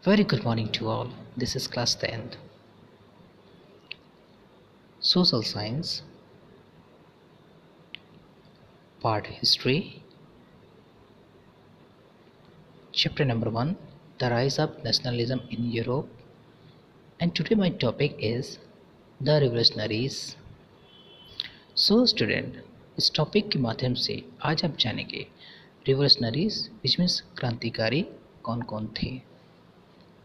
Very good morning to all. This is class 10th, Social Science, Part History, Chapter number 1, The Rise of Nationalism in Europe. And today my topic is The Revolutionaries. So student, इस topic के माध्यम से आज आप जानेंगे revolutionaries which means क्रांतिकारी कौन कौन थे.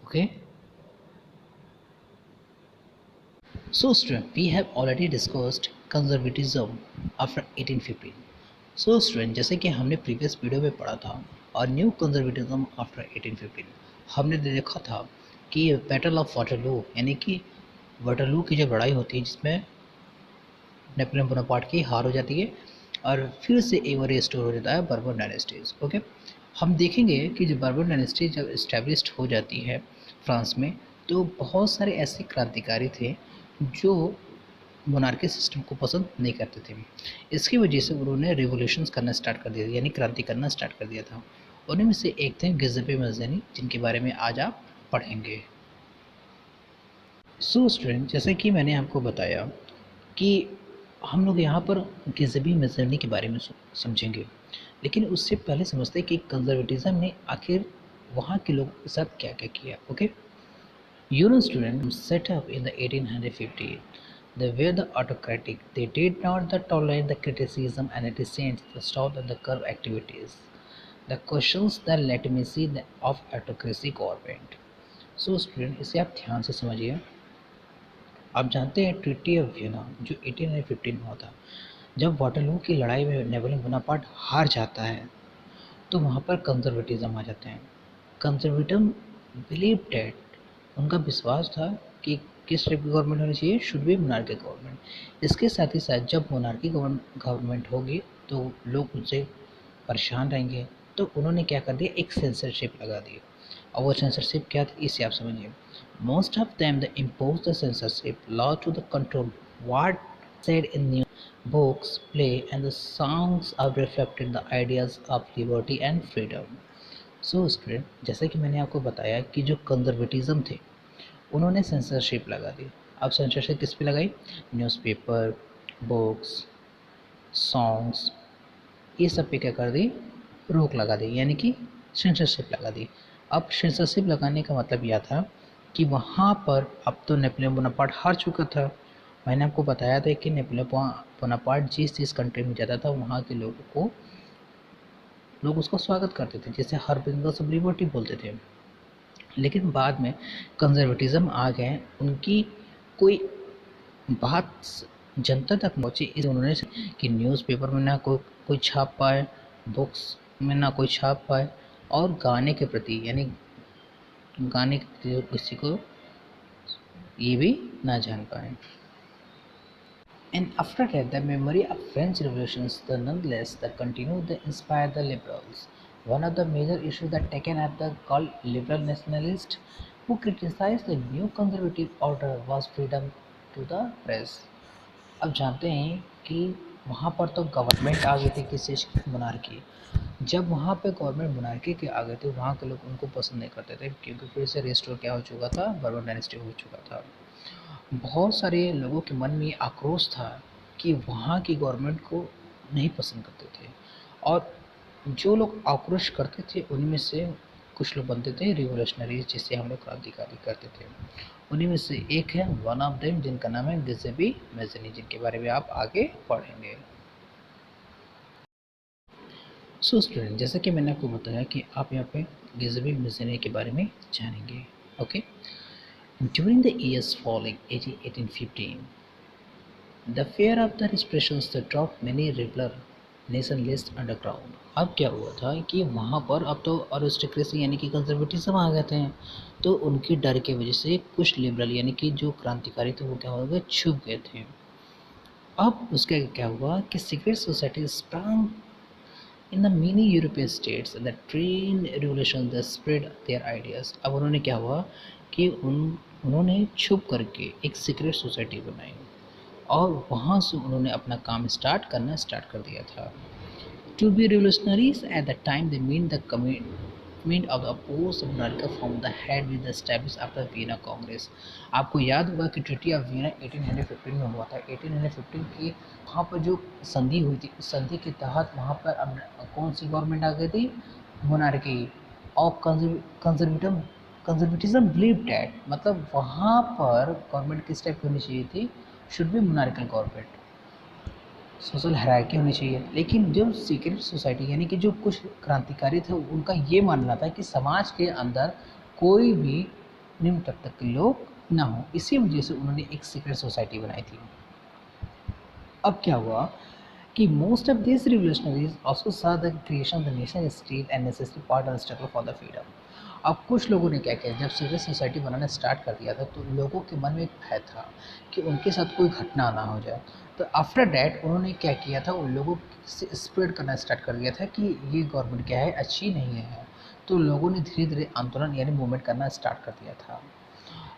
Okay. So student, we have already discussed conservatism after 1815. So student, जैसे कि हमने प्रीवियस वीडियो में पढ़ा था और न्यू कंजर्वेटिज्म आफ्टर 1815 हमने देखा था कि बैटल ऑफ वाटरलू यानी कि वाटरलू की जब लड़ाई होती है जिसमें नेपोलियन बोनापार्ट की हार हो जाती है और फिर से एक बार रिस्टोर हो जाता है बर्बन डायनेस्टीज. ओके. हम देखेंगे कि जब बर्बन डायनेस्टी जब इस्टेब्लिश्ड हो जाती है फ्रांस में तो बहुत सारे ऐसे क्रांतिकारी थे जो मोनार्की सिस्टम को पसंद नहीं करते थे. इसकी वजह से उन्होंने रिवोल्यूशंस करना स्टार्ट कर दिया यानी क्रांति करना स्टार्ट कर दिया था. उन्हीं में से एक थे गिज़ेपे मज़्ज़ानी जिनके बारे में आज आप पढ़ेंगे. सो स्टूडेंट, जैसे कि मैंने आपको बताया कि हम लोग यहाँ पर गिज़ेपे मज़्ज़ानी के बारे में समझेंगे, लेकिन उससे पहले समझते हैं कि कंजर्वेटिज्म ने आखिर वहाँ के लोगों के साथ क्या क्या किया. Okay. Euro students set up in the 1850. They were the autocratic. They did not tolerate the criticism and dissent, the stop and the curve activities. The questions the legitimacy of autocracy government. So student, इसे आप ध्यान से समझिए. आप जानते हैं treaty of Vienna जो 1815 में हुआ था. जब वाटरलू की लड़ाई में नेपोलियन बोनापार्ट हार जाता है तो वहाँ पर कंजर्वेटिज्म आ जाते हैं. कंजर्वेटिज्म बिलीव डेट, उनका विश्वास था कि किस टाइप की गवर्नमेंट होनी चाहिए, शुड बी मोनार्की गवर्नमेंट. इसके साथ ही साथ जब मोनार्की गवर्नमेंट होगी तो लोग उनसे परेशान रहेंगे, तो उन्होंने क्या कर दिया, एक सेंसरशिप लगा दी. और वो सेंसरशिप क्या थी इसे आप समझिए. Most of them the impose the censorship law to the control what said in news, books, play, and the songs are reflected the ideas of liberty and freedom. So student, जैसे कि मैंने आपको बताया कि जो कंजर्वेटिज्म थे उन्होंने censorship लगा दी. अब सेंसरशिप किस पे लगाई, न्यूज़पेपर, बुक्स, सॉन्ग्स, ये सब पे क्या कर दी, रोक लगा दी यानी कि सेंसरशिप लगा दी. अब सेंसरशिप लगाने का मतलब यह था कि वहाँ पर अब तो नेपोलियन बोनापार्ट हार चुका था. मैंने आपको बताया था कि नेपोलियन बोनापार्ट जिस कंट्री में जाता था वहाँ के लोग उसका स्वागत करते थे, जैसे हर बिजनेस ऑफ लिबर्टी बोलते थे. लेकिन बाद में कंजर्वेटिज्म आ गए, उनकी कोई बात जनता तक पहुँची इस उन्होंने कि न्यूज़पेपर में ना कोई छाप पाए, बुक्स में ना कोई छाप पाए, और गाने के प्रति यानी गाने के किसी को ये भी ना जान पाए. And after that, the memory of French revolutions, the nonetheless, that continued to inspire the liberals. One of the major issues that taken at the called liberal nationalists, who criticized the new conservative order, was freedom to the press. अब जानते हैं कि वहाँ पर तो government आ गई थी किसी मोनार्की. जब वहाँ पे गवर्नमेंट मोनार्की के आ गए थे वहाँ के लोग उनको पसंद नहीं करते थे क्योंकि फिर से रिस्टोर क्या हो चुका था, बर्बन डायनेस्टी हो चुका था. बहुत सारे लोगों के मन में आक्रोश था कि वहाँ की गवर्नमेंट को नहीं पसंद करते थे, और जो लोग आक्रोश करते थे उनमें में से कुछ लोग बनते थे रिवोल्यूशनरीज, जिससे हम लोग क्रांतिकारी करते थे. उन्हीं में से एक है वन ऑफ देम जिनका नाम है गिज़ेपे मज़्ज़ानी, जिनके बारे में आप आगे पढ़ेंगे. सो स्टूडेंट, जैसा कि मैंने आपको बताया कि आप यहाँ पे गिज़ेपे मज़्ज़ानी के बारे में जानेंगे. Okay. During the years following 1815, the fear of the repressions that dropped many rebel nationalists underground. अब क्या हुआ था कि वहाँ पर अब तो अरिस्टोक्रेसी यानी कि कंजर्वेटिज्म आ गए थे, तो उनकी डर की वजह से कुछ लिबरल यानी कि जो क्रांतिकारी थे वो क्या हो गए, छुप गए थे. अब उसके क्या हुआ कि secret society sprang in the many European states and the trained revolution that spread their ideas. अब उन्होंने क्या हुआ कि उन्होंने छुप करके एक सीक्रेट सोसाइटी बनाई और वहाँ से उन्होंने अपना काम स्टार्ट कर दिया था. To be revolutionaries at the time they mean the development of the post monarchical form the had been established after Vienna Congress. आपको याद होगा कि ट्रीटी ऑफ वियना 1815 में हुआ था। 1815 की वहाँ पर जो संधि हुई थी, उस संधि के तहत वहाँ पर अब कौन सी गवर्नमेंट आ गई थी? मोनार्की। और कंजर्वेटिज्म बिलीव डैट, मतलब वहाँ पर गवर्नमेंट किस टाइप की होनी चाहिए थी? Should be monarchical government, social hierarchy होनी चाहिए। लेकिन जो सीक्रेट सोसाइटी यानी कि जो कुछ क्रांतिकारी थे, उनका ये मानना था कि समाज के अंदर कोई भी निम्न तबके के लोग ना हो, इसी वजह से उन्होंने एक सीक्रेट सोसाइटी बनाई थी। अब क्या हुआ कि most of this revolutionaries also saw the creation of the nation state and necessary part of the struggle for the freedom। अब कुछ लोगों ने क्या किया, जब सीक्रेट सोसाइटी बनाना स्टार्ट कर दिया था तो लोगों के मन में एक भय था कि उनके साथ कोई घटना ना हो जाए। तो आफ्टर डैट उन्होंने क्या किया था, उन लोगों से स्प्रेड करना स्टार्ट कर दिया था कि ये गवर्नमेंट क्या है, अच्छी नहीं है। तो लोगों ने धीरे धीरे आंदोलन यानी मूवमेंट करना स्टार्ट कर दिया था।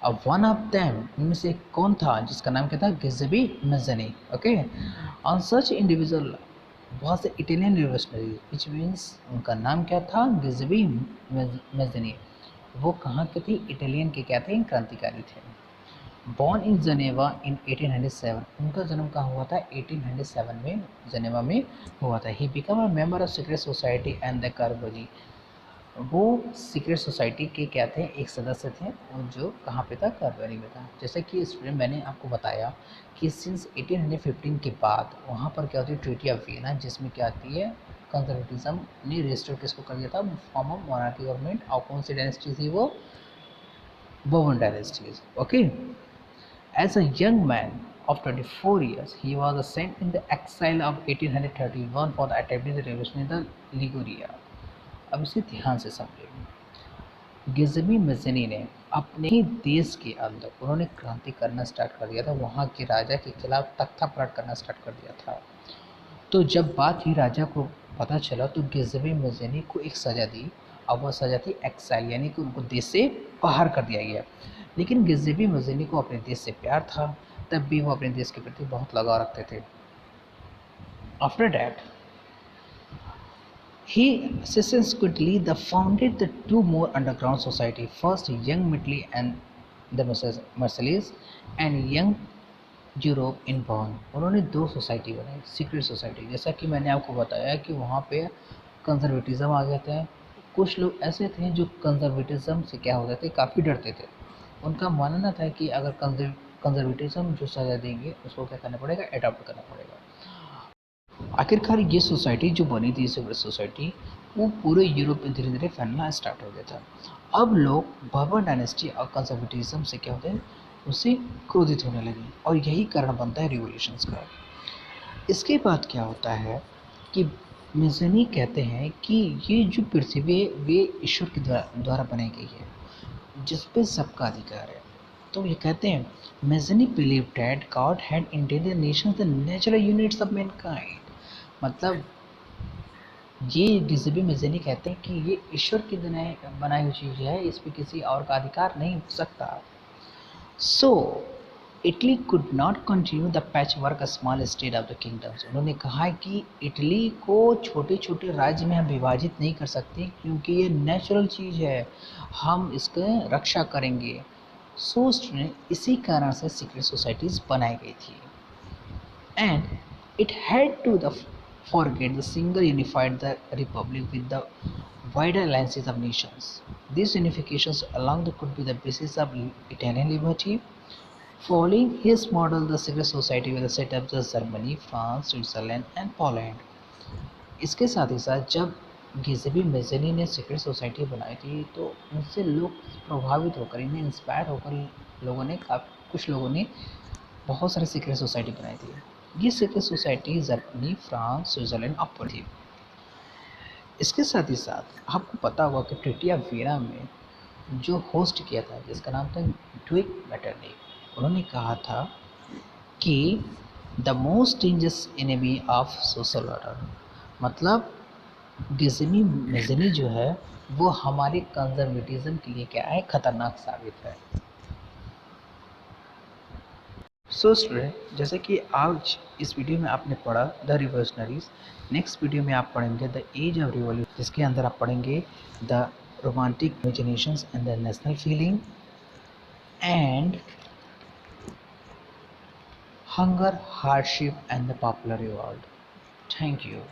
अब वन ऑफ देम, उनमें से एक कौन था जिसका नाम क्या था? Giuseppe Mazzini. Okay, on such individual was the Italian revolutionary which means उनका नाम क्या था? गिज़बी मज़नी। वो कहाँ के थे? इटालियन के क्या थे? क्रांतिकारी थे। बॉर्न इन जनेवा इन 1807, उनका जन्म कहाँ हुआ था? 1807 में जनेवा में हुआ था। He become a member of secret society and the Carbonari. वो सीक्रेट सोसाइटी के क्या थे? एक सदस्य थे, और जो कहाँ पे था? कार्बोनी में था। जैसे कि स्टूडेंट मैंने आपको बताया कि सिंस 1815 के बाद वहाँ पर क्या होती है? ट्रीटी ऑफ वियना, जिसमें क्या आती है? कंजर्वेटिज्म ने रेस्टोर किसको कर दिया था? Form of monarchy government. और कौन सी डायनेस्टी थी वो? Bourbon dynasties. Okay. As a young man of 24 years, he was sent in the exile of 1831 for the attempting the revolution in the Liguria। अब इसे ध्यान से समझें। गिज़बी मज़नी ने अपने ही देश के अंदर उन्होंने क्रांति करना स्टार्ट कर दिया था, वहाँ के राजा के खिलाफ तख्ता पलट करना स्टार्ट कर दिया था। तो जब बात ही राजा को पता चला तो गिज़बी मज़नी को एक सज़ा दी। अब वह सज़ा थी एक्साइल, यानी कि उनको देश से बाहर कर दिया गया। लेकिन गिज़बी मज़नी को अपने देश से प्यार था, तब भी वो अपने देश के प्रति बहुत लगाव रखते थे। After that he subsequently the founded the two more underground society, first Young Italy and the Marseillais and Young Europe in born. उन्होंने दो सोसाइटी बनाई, सीक्रेट सोसाइटी। जैसा कि मैंने आपको बताया कि वहाँ पे कंजर्वेटिज़म आ गए थे। कुछ लोग ऐसे थे जो कंजर्वेटिज़म से क्या होते थे? काफ़ी डरते थे। उनका मानना था कि अगर कंजर्वेटिज़म जो सज़ा देंगे उसको क्या करना पड़ेगा? अडॉप्ट करना पड़ेगा। आखिरकार ये सोसाइटी जो बनी थी, सीक्रेट सोसाइटी, वो पूरे यूरोप में धीरे धीरे फैलना स्टार्ट हो गया था। अब लोग बर्बन डायनेस्टी और कंजर्वेटिज्म से क्या होते हैं? उससे क्रोधित होने लगे, और यही कारण बनता है रिवॉल्यूशंस का। इसके बाद क्या होता है कि मिज़नी कहते हैं कि ये जो पृथ्वी है वे ईश्वर के द्वारा बनाई गई है, जिस पे सबका अधिकार है। तो ये कहते हैं Mazzini believe that God had intended nations the natural units of mankind. मतलब ये गिज़बी मज़नी कहते हैं कि ये ईश्वर की बनाई हुई चीज़ है, इस पे किसी और का अधिकार नहीं हो सकता। So Italy could not continue the patchwork small state of the kingdoms. उन्होंने कहा है कि इटली को छोटे छोटे राज्य में हम विभाजित नहीं कर सकते, क्योंकि ये नेचुरल चीज़ है, हम इसका रक्षा करेंगे। सो इसी कारण से सीक्रेट सोसाइटीज़ बनाई गई थी। And it had to the forget the single unified the republic with the wider alliances of nations. These unifications along the could be the basis of Italian liberty. Following his model, the secret society will set up the Germany, France, Switzerland and Poland. इसके साथ ही साथ जब गिज़बी मेज़नी ने secret society बनाई थी तो उनसे लोग प्रभावित होकर, इन्हें इंस्पायर होकर कुछ लोगों ने बहुत सारी सीक्रेट सोसाइटी बनाई थी। ये secret society Germany, France, Switzerland और पोलैंड थी। इसके साथ ही साथ आपको पता होगा कि ट्रीटी ऑफ वियना में जो होस्ट किया था, जिसका नाम था ड्यूक मेटरनिख, उन्होंने कहा था कि the most dangerous enemy of social order, मतलब गिज़नी मिज़नी जो है वो हमारे कंजर्वेटिज्म के लिए क्या है? खतरनाक साबित है। सो स्टूडेंट, जैसे कि आज इस वीडियो में आपने पढ़ा द रिवोल्यूशनरीज, नेक्स्ट वीडियो में आप पढ़ेंगे द एज ऑफ रिवॉल्यूशन, जिसके अंदर आप पढ़ेंगे the romantic imaginations and the national feeling, and hunger, hardship, and the popular world. Thank you.